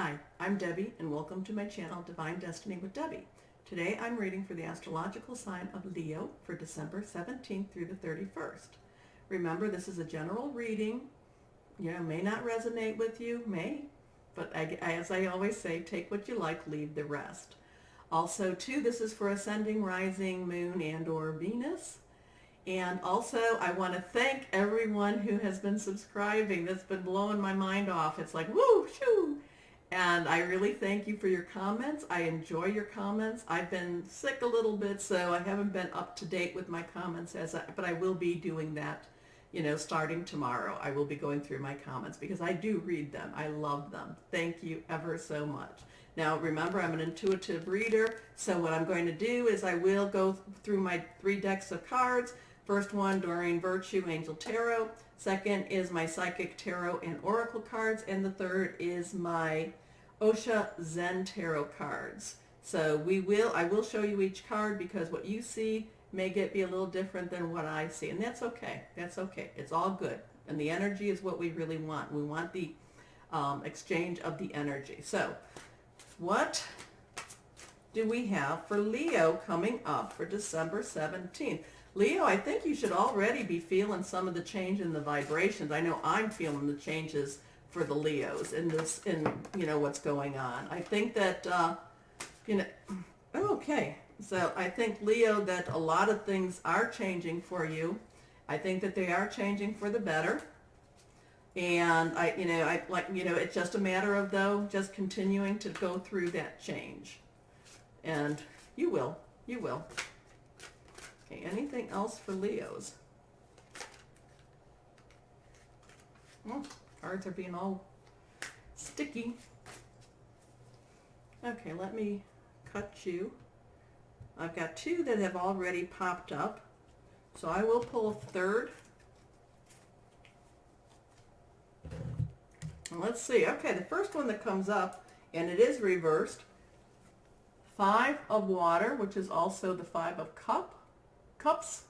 Hi, I'm Debbie and welcome to my channel Divine Destiny with Debbie. Today I'm reading for the astrological sign of Leo for December 17th through the 31st. Remember, this is a general reading. May not resonate with you, but as I always say, take what you like, leave the rest. Also, too, this is for ascending, rising, moon, and or Venus. And also, I want to thank everyone who has been subscribing. That's been blowing my mind off. It's like, woo, shoo! And I really thank you for your comments. I enjoy your comments. I've been sick a little bit, so I haven't been up to date with my comments, but I will be doing that, starting tomorrow. I will be going through my comments because I do read them. I love them. Thank you ever so much. Now, remember, I'm an intuitive reader, so what I'm going to do is I will go through my 3 decks of cards. First one, Doreen Virtue Angel Tarot. Second is my Psychic Tarot and Oracle cards. And the third is my Osha Zen Tarot cards. So I will show you each card because what you see may be a little different than what I see. And that's okay. That's okay. It's all good. And the energy is what we really want. We want the exchange of the energy. So what do we have for Leo coming up for December 17th? Leo, I think you should already be feeling some of the change in the vibrations. I know I'm feeling the changes for the Leos in what's going on. I think that, okay. So I think, Leo, that a lot of things are changing for you. I think that they are changing for the better. And it's just a matter of, just continuing to go through that change. And you will. Okay, anything else for Leos? Cards are being all sticky. Okay, let me cut you. I've got 2 that have already popped up. So I will pull a third. And let's see. Okay, the first one that comes up, and it is reversed. 5 of water, which is also the 5 of cups.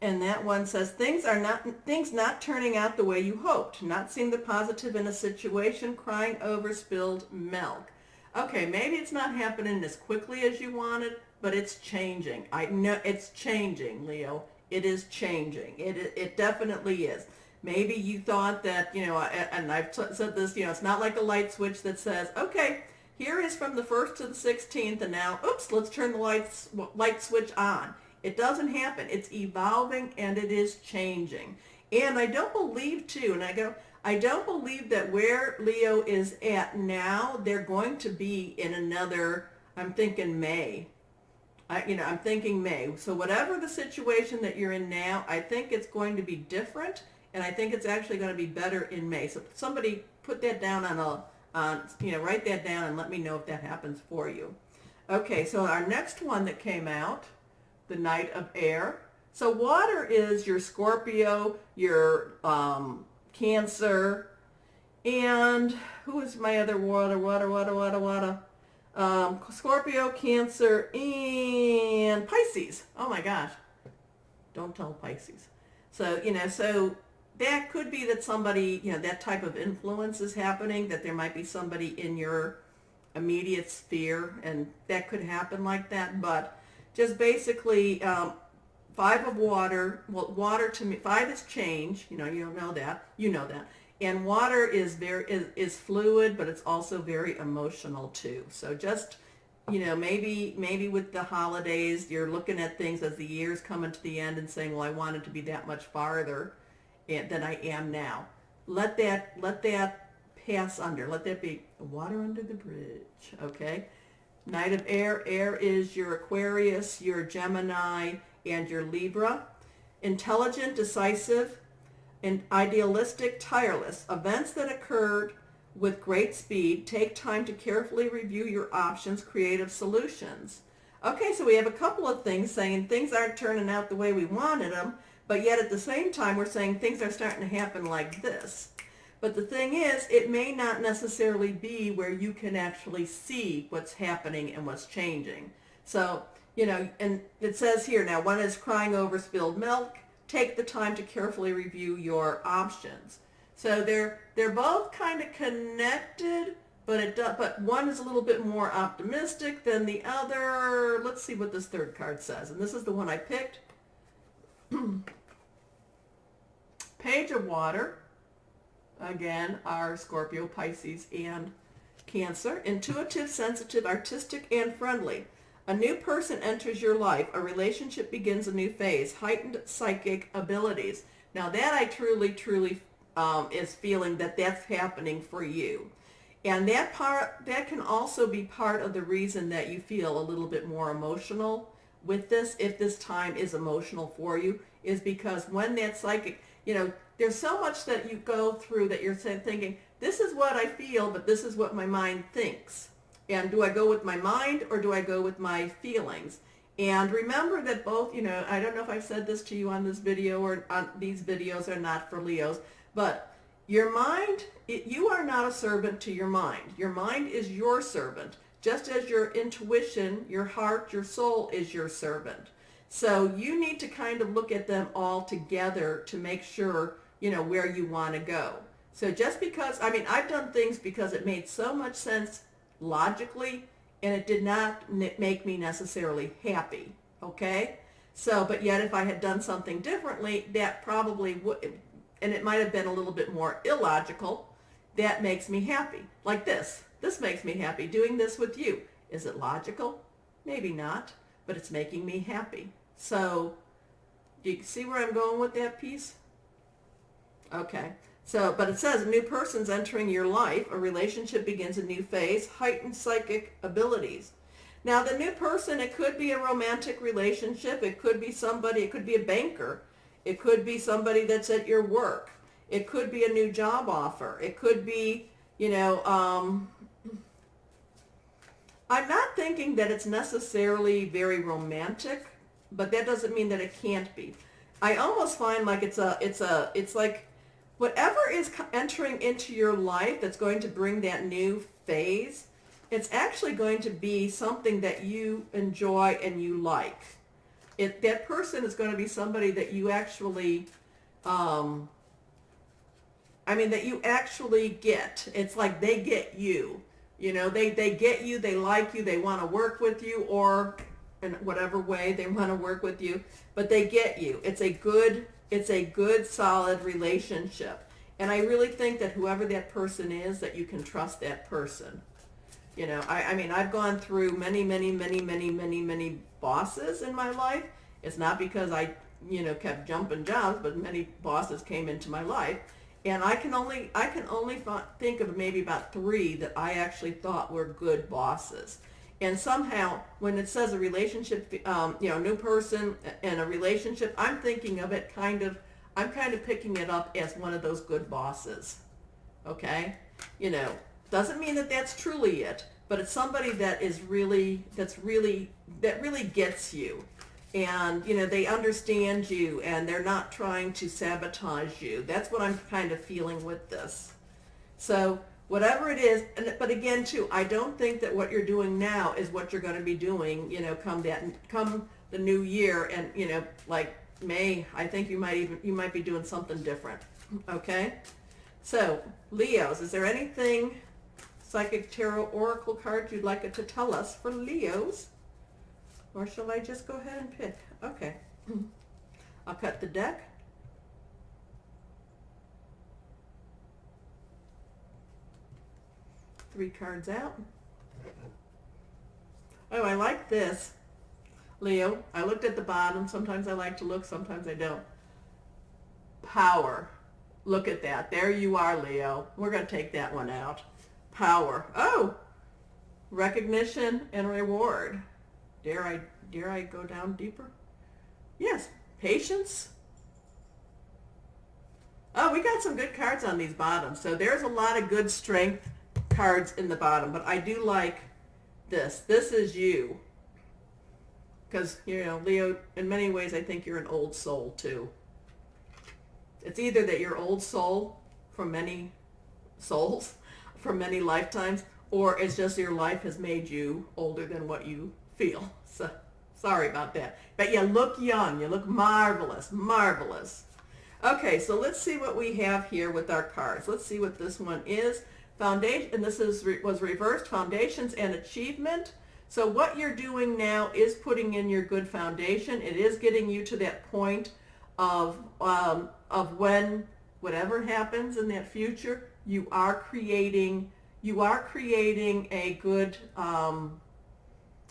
And that one says, things not turning out the way you hoped. Not seeing the positive in a situation, crying over spilled milk. Okay, maybe it's not happening as quickly as you wanted, but it's changing. I know it's changing, Leo. It is changing. It definitely is. Maybe you thought that, and I've said this, it's not like a light switch that says, okay, here is from the 1st to the 16th, and now, oops, let's turn the light switch on. It doesn't happen. It's evolving, and it is changing. And I don't believe, too, I don't believe that where Leo is at now, they're going to be in another, I'm thinking May. I'm thinking May. So whatever the situation that you're in now, I think it's going to be different, and I think it's actually going to be better in May. So somebody put that down write that down and let me know if that happens for you. Okay, so our next one that came out, the Knight of Air. So water is your Scorpio, your Cancer, and who is my other water? Scorpio, Cancer, and Pisces. Oh my gosh. Don't tell Pisces. So, so that could be that somebody, that type of influence is happening, that there might be somebody in your immediate sphere, and that could happen like that. But just basically, 5 of water, well, water to me, 5 is change, you know that, and water is is fluid, but it's also very emotional too. So just, maybe with the holidays, you're looking at things as the year's coming to the end and saying, well, I wanted to be that much farther than I am now. Let that pass under. Let that be water under the bridge, okay? Knight of Air. Air is your Aquarius, your Gemini, and your Libra. Intelligent, decisive, and idealistic, tireless. Events that occurred with great speed. Take time to carefully review your options, creative solutions. Okay, so we have a couple of things saying things aren't turning out the way we wanted them, but yet at the same time we're saying things are starting to happen like this. But the thing is, it may not necessarily be where you can actually see what's happening and what's changing. So, and it says here now, one is crying over spilled milk. Take the time to carefully review your options. So they're both kind of connected, but one is a little bit more optimistic than the other. Let's see what this third card says. And this is the one I picked. Page of Water. Again, our Scorpio, Pisces, and Cancer. Intuitive, sensitive, artistic, and friendly. A new person enters your life. A relationship begins a new phase. Heightened psychic abilities. Now that I truly is feeling that that's happening for you. And that can also be part of the reason that you feel a little bit more emotional with this, if this time is emotional for you, is because when that psychic, there's so much that you go through that you're thinking, this is what I feel, but this is what my mind thinks. And do I go with my mind or do I go with my feelings? And remember that both, I don't know if I've said this to you on this video or on these videos are not for Leos, but your mind, you are not a servant to your mind. Your mind is your servant, just as your intuition, your heart, your soul is your servant. So you need to kind of look at them all together to make sure, where you want to go. So just because, I've done things because it made so much sense logically, and it did not make me necessarily happy, okay? So, but yet if I had done something differently, that probably would, and it might have been a little bit more illogical, that makes me happy. Like this. This makes me happy. Doing this with you. Is it logical? Maybe not, but it's making me happy. So, do you see where I'm going with that piece? Okay. So, but it says a new person's entering your life. A relationship begins a new phase. Heightened psychic abilities. Now, the new person, it could be a romantic relationship. It could be somebody, it could be a banker. It could be somebody that's at your work. It could be a new job offer. It could be, I'm not thinking that it's necessarily very romantic, but that doesn't mean that it can't be. I almost find like it's like whatever is entering into your life that's going to bring that new phase, it's actually going to be something that you enjoy and you like. That person is going to be somebody that you actually, that you actually get. It's like they get you. They get you, they like you, they want to work with you, or in whatever way they want to work with you, but they get you. It's a good, solid relationship. And I really think that whoever that person is, that you can trust that person. I've gone through many bosses in my life. It's not because I, kept jumping jobs, but many bosses came into my life. And I can only think of maybe about 3 that I actually thought were good bosses. And somehow, when it says a relationship, new person and a relationship, I'm thinking of it I'm kind of picking it up as one of those good bosses. Okay? Doesn't mean that that's truly it, but it's somebody that really gets you. And, they understand you and they're not trying to sabotage you. That's what I'm kind of feeling with this. So whatever it is, but again, too, I don't think that what you're doing now is what you're going to be doing, come the new year and, like May, I think you might be doing something different. Okay? So, Leos, is there anything, Psychic Tarot Oracle card, you'd like it to tell us for Leos? Or shall I just go ahead and pick? Okay. I'll cut the deck. Three cards out. Oh, I like this. Leo, I looked at the bottom. Sometimes I like to look, sometimes I don't. Power. Look at that. There you are, Leo. We're going to take that one out. Power. Oh! Recognition and reward. Dare I go down deeper? Yes. Patience. Oh, we got some good cards on these bottoms. So there's a lot of good strength cards in the bottom. But I do like this. This is you. Because, Leo, in many ways, I think you're an old soul, too. It's either that you're old soul from many souls, from many lifetimes, or it's just your life has made you older than what you feel. So, sorry about that. But you look young. You look marvelous, marvelous. Okay, so let's see what we have here with our cards. Let's see what this one is. Foundation, and this was reversed, foundations and achievement. So what you're doing now is putting in your good foundation. It is getting you to that point of when whatever happens in that future, you are creating a good, I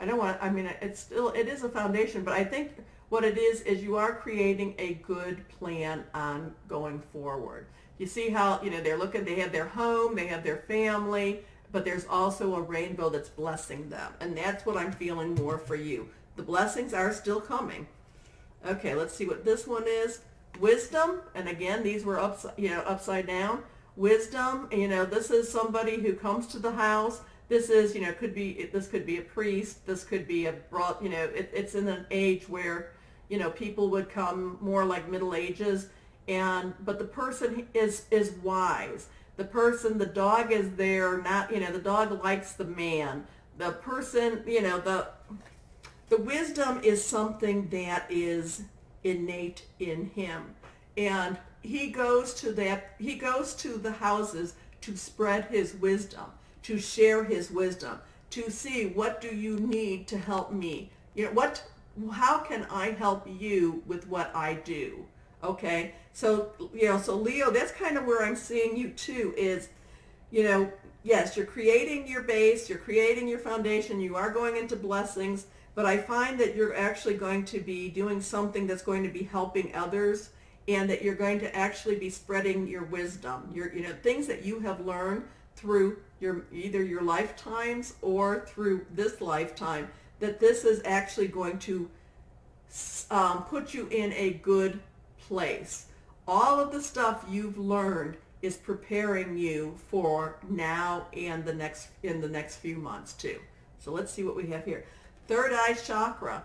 don't want to, I mean, it is a foundation, but I think what it is you are creating a good plan on going forward. You see how, they have their home, they have their family, but there's also a rainbow that's blessing them. And that's what I'm feeling more for you. The blessings are still coming. Okay, let's see what this one is. Wisdom, and again, these were upside down. Wisdom, this is somebody who comes to the house. This is, this could be a priest. This could be it's in an age where, people would come more like Middle Ages, but the person is wise. The dog is there, the dog likes the man. The person, the wisdom is something that is innate in him. And he goes to the houses to spread his wisdom, to share his wisdom, to see what do you need to help me. How can I help you with what I do? Okay? So Leo, that's kind of where I'm seeing you too is, yes, you're creating your base, you're creating your foundation, you are going into blessings, but I find that you're actually going to be doing something that's going to be helping others, and that you're going to actually be spreading your wisdom, things that you have learned through either your lifetimes or through this lifetime, that this is actually going to put you in a good place. All of the stuff you've learned is preparing you for now and in the next few months too. So let's see what we have here. Third eye chakra.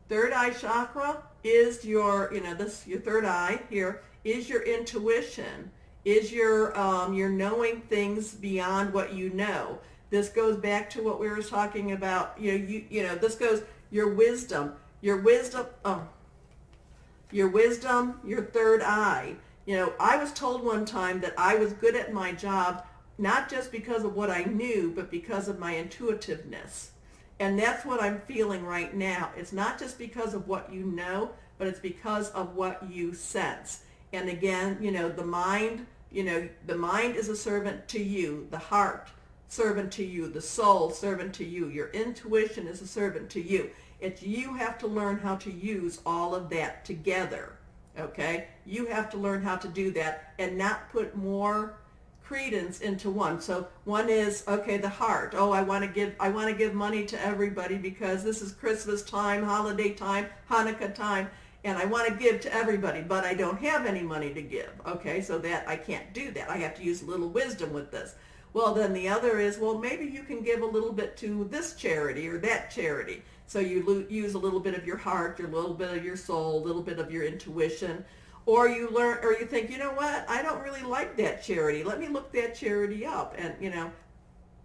Third eye chakra is your third eye here is your intuition, is your knowing things beyond what you know. This goes back to what we were talking about. This goes your wisdom, your third eye. I was told one time that I was good at my job, not just because of what I knew, but because of my intuitiveness. And that's what I'm feeling right now. It's not just because of what you know, but it's because of what you sense. And again, the mind is a servant to you, the heart servant to you, the soul servant to you, your intuition is a servant to you. You have to learn how to use all of that together, okay? You have to learn how to do that and not put more credence into one. So one is, okay, the heart. Oh, I want to give money to everybody because this is Christmas time, holiday time, Hanukkah time, and I want to give to everybody, but I don't have any money to give. Okay, so that I can't do that. I have to use a little wisdom with this. Well, then the other is, well, maybe you can give a little bit to this charity or that charity. So you use a little bit of your heart, a little bit of your soul, a little bit of your intuition. Or you think, what? I don't really like that charity. Let me look that charity up. And,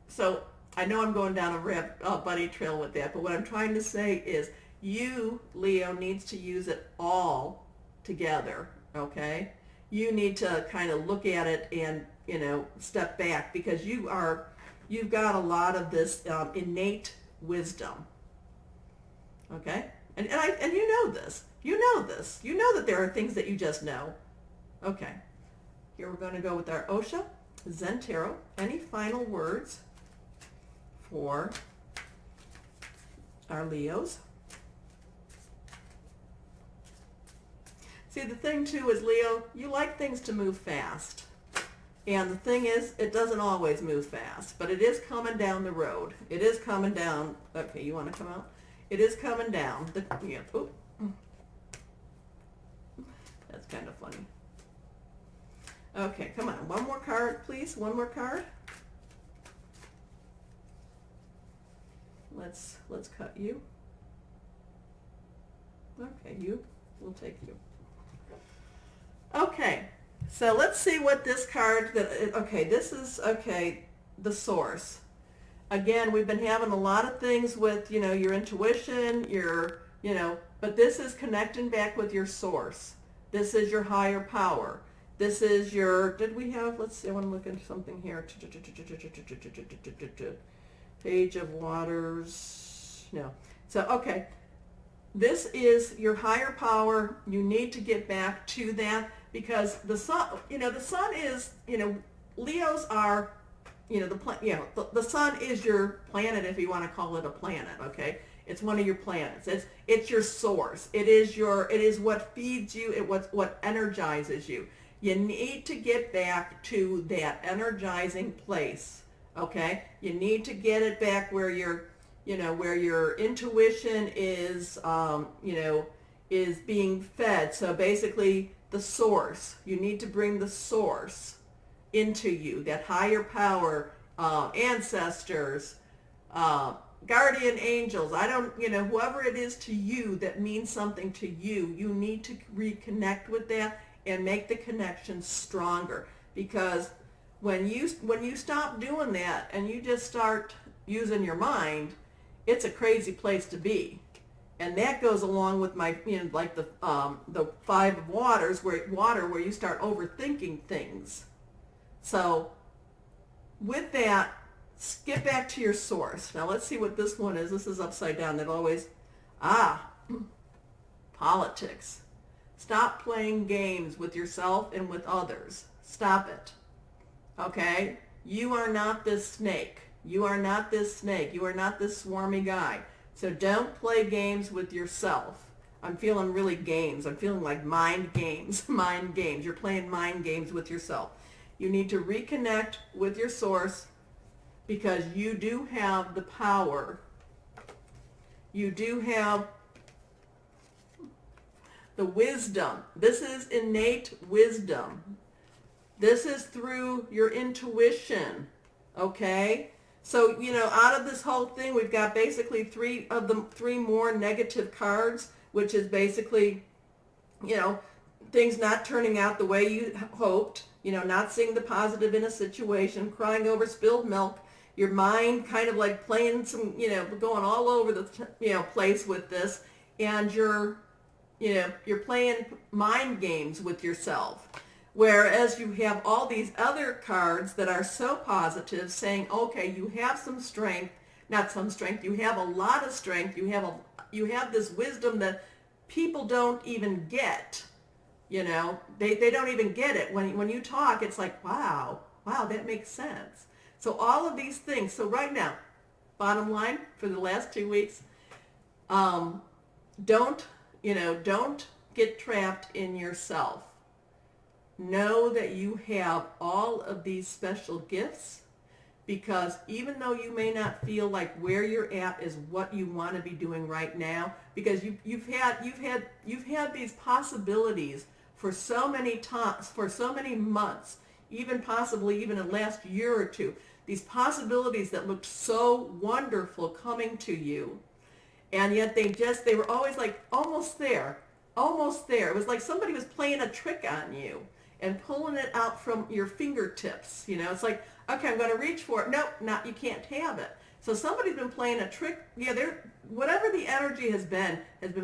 so I know I'm going down a bunny trail with that, but what I'm trying to say is you, Leo, needs to use it all together, okay? You need to kind of look at it and, step back, because you've got a lot of this innate wisdom, okay? And you know this. You know this. You know that there are things that you just know. Okay. Here we're going to go with our Osha Zen Tarot. Any final words for our Leos? See, the thing too is, Leo, you like things to move fast. And the thing is, it doesn't always move fast, but it is coming down the road. It is coming down. Okay, you want to come out? It is coming down. That's kind of funny. Okay, come on. One more card, please. One more card. Let's cut you. Okay, we'll take you. Okay, so let's see what this card this is, the source. Again, we've been having a lot of things with, your intuition, but this is connecting back with your source. This is your higher power. This is your, did we have, let's see, I want to look into something here. Page of Waters. No. So, okay. This is your higher power. You need to get back to that because the sun, the sun is, Leos are, the sun is your planet if you want to call it a planet, okay? It's one of your planets. It's your source. It is what feeds you. What energizes you. You need to get back to that energizing place, okay? You need to get it back where where your intuition is, is being fed. So basically the source. You need to bring the source into you, that higher power, ancestors, guardian angels. Whoever it is to you that means something to you, you need to reconnect with that and make the connection stronger. Because when you stop doing that and you just start using your mind, it's a crazy place to be. And that goes along with my, like the Five of Waters, where you start overthinking things. So with that, get back to your source. Now let's see what this one is. This is upside down. That always, politics. Stop playing games with yourself and with others. Stop it. Okay? You are not this snake. You are not this snake. You are not this swarmy guy. So don't play games with yourself. I'm feeling really games. I'm feeling like mind games. Mind games. You're playing mind games with yourself. You need to reconnect with your source because you do have the power. You do have the wisdom. This is innate wisdom. This is through your intuition. Okay? So, out of this whole thing, we've got basically three more negative cards, which is basically, things not turning out the way you hoped, not seeing the positive in a situation, crying over spilled milk, your mind kind of like playing some, going all over the, place with this, and you're playing mind games with yourself. Whereas you have all these other cards that are so positive saying, okay, you have some strength, not some strength, you have a lot of strength, you have this wisdom that people don't even get, they don't even get it. When you talk, it's like, wow, that makes sense. So all of these things, so right now, bottom line for the last 2 weeks, don't get trapped in yourself. Know that you have all of these special gifts, because even though you may not feel like where you're at is what you want to be doing right now, because you've had these possibilities for so many times, for so many months, even possibly even in the last year or two, these possibilities that looked so wonderful coming to you, and yet they were always like almost there. It was like somebody was playing a trick on you and pulling it out from your fingertips. It's like, okay, I'm going to reach for it. Nope, you can't have it. So somebody's been playing a trick. Yeah, whatever the energy has been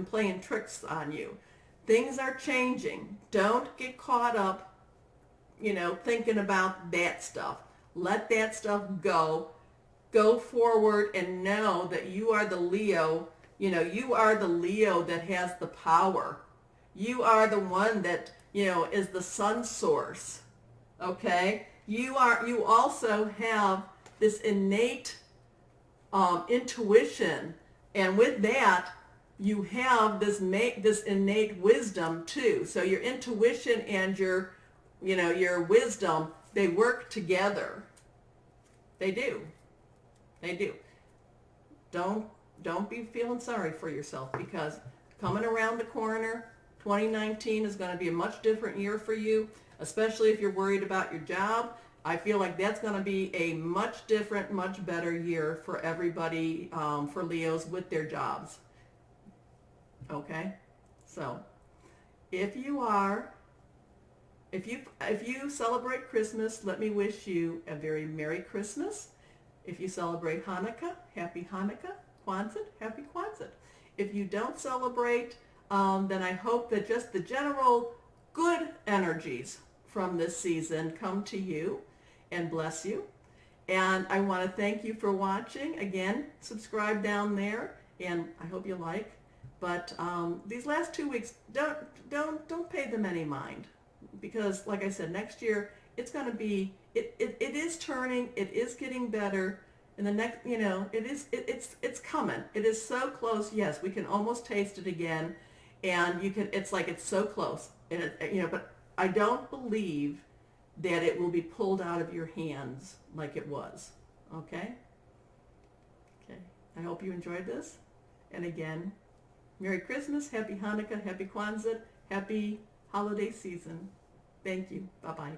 playing tricks on you. Things are changing. Don't get caught up, thinking about that stuff. Let that stuff go. Go forward and know that you are the Leo. You are the Leo that has the power. You are the one that, is the sun source. Okay? You also have this innate intuition, and with that, you have this innate wisdom too. So your intuition and your wisdom, they work together. They do. Don't be feeling sorry for yourself, because coming around the corner, 2019 is going to be a much different year for you, especially if you're worried about your job. I feel like that's going to be a much different, much better year for everybody, for Leos with their jobs. Okay? So, if you celebrate Christmas, let me wish you a very Merry Christmas. If you celebrate Hanukkah, Happy Hanukkah. Kwanzaa, Happy Kwanzaa. If you don't celebrate, then I hope that just the general good energies from this season come to you and bless you. And I want to thank you for watching. Again, subscribe down there, and I hope you like. But these last 2 weeks, don't pay them any mind, because, like I said, next year it's going to be. It is turning. It is getting better. And the next, it's coming. It is so close. Yes, we can almost taste it again, and you can. It's like it's so close. And but I don't believe that it will be pulled out of your hands like it was. Okay? Okay. I hope you enjoyed this. And again, Merry Christmas, Happy Hanukkah, Happy Kwanzaa, Happy holiday season. Thank you. Bye-bye.